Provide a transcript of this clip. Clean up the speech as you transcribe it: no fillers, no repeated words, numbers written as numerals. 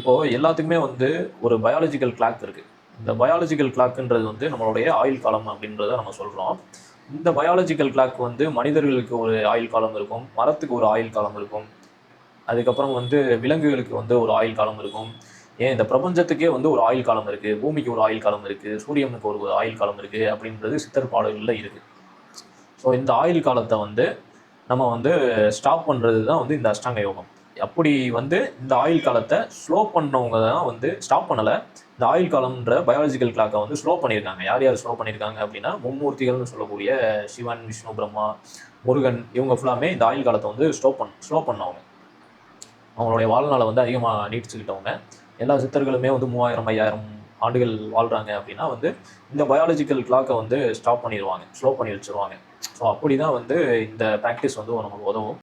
இப்போது எல்லாத்துக்குமே வந்து ஒரு பயாலஜிக்கல் கிளாக் இருக்குது. இந்த பயாலஜிக்கல் கிளாக்ன்றது வந்து நம்மளுடைய ஆயுள் காலம் அப்படின்றத நம்ம சொல்கிறோம். இந்த பயாலஜிக்கல் கிளாக் வந்து மனிதர்களுக்கு ஒரு ஆயுள் காலம் இருக்கும், மரத்துக்கு ஒரு ஆயுள் காலம் இருக்கும், அதுக்கப்புறம் வந்து விலங்குகளுக்கு வந்து ஒரு ஆயுள் காலம் இருக்கும். ஏன் இந்த பிரபஞ்சத்துக்கே வந்து ஒரு ஆயுள் காலம் இருக்குது, பூமிக்கு ஒரு ஆயுள் காலம் இருக்குது, சூரியனுக்கு ஒரு ஆயுள் காலம் இருக்குது அப்படின்றது சித்தர் பாடல்களில் இருக்குது. ஸோ இந்த ஆயுள் காலத்தை வந்து நம்ம வந்து ஸ்டாப் பண்ணுறது தான் வந்து இந்த அஷ்டாங்க யோகம். அப்படி வந்து இந்த ஆயுள் காலத்தை ஸ்லோ பண்ணவங்க தான் வந்து ஸ்டாப் பண்ணலை. இந்த ஆயுள் காலம்ன்ற பயாலஜிக்கல் கிளாக்கை வந்து ஸ்லோ பண்ணியிருக்காங்க. யார் யார் ஸ்லோ பண்ணியிருக்காங்க அப்படின்னா, மும்மூர்த்திகள்னு சொல்லக்கூடிய சிவன், விஷ்ணு, பிரம்மா, முருகன் இவங்க ஃபுல்லாமே இந்த ஆயுள் காலத்தை வந்து ஸ்லோ பண்ணவங்க. அவங்களுடைய வாழ்நாளை வந்து அதிகமாக நீட்டிச்சுக்கிட்டவங்க. எல்லா சித்தர்களுமே வந்து 3000 5000 ஆண்டுகள் வாழ்கிறாங்க அப்படின்னா வந்து இந்த பயாலஜிக்கல் கிளாக்கை வந்து ஸ்டாப் பண்ணிடுவாங்க, ஸ்லோ பண்ணி வச்சுருவாங்க. ஸோ அப்படி தான் வந்து இந்த ப்ராக்டிஸ் வந்து நமக்கு உதவும்.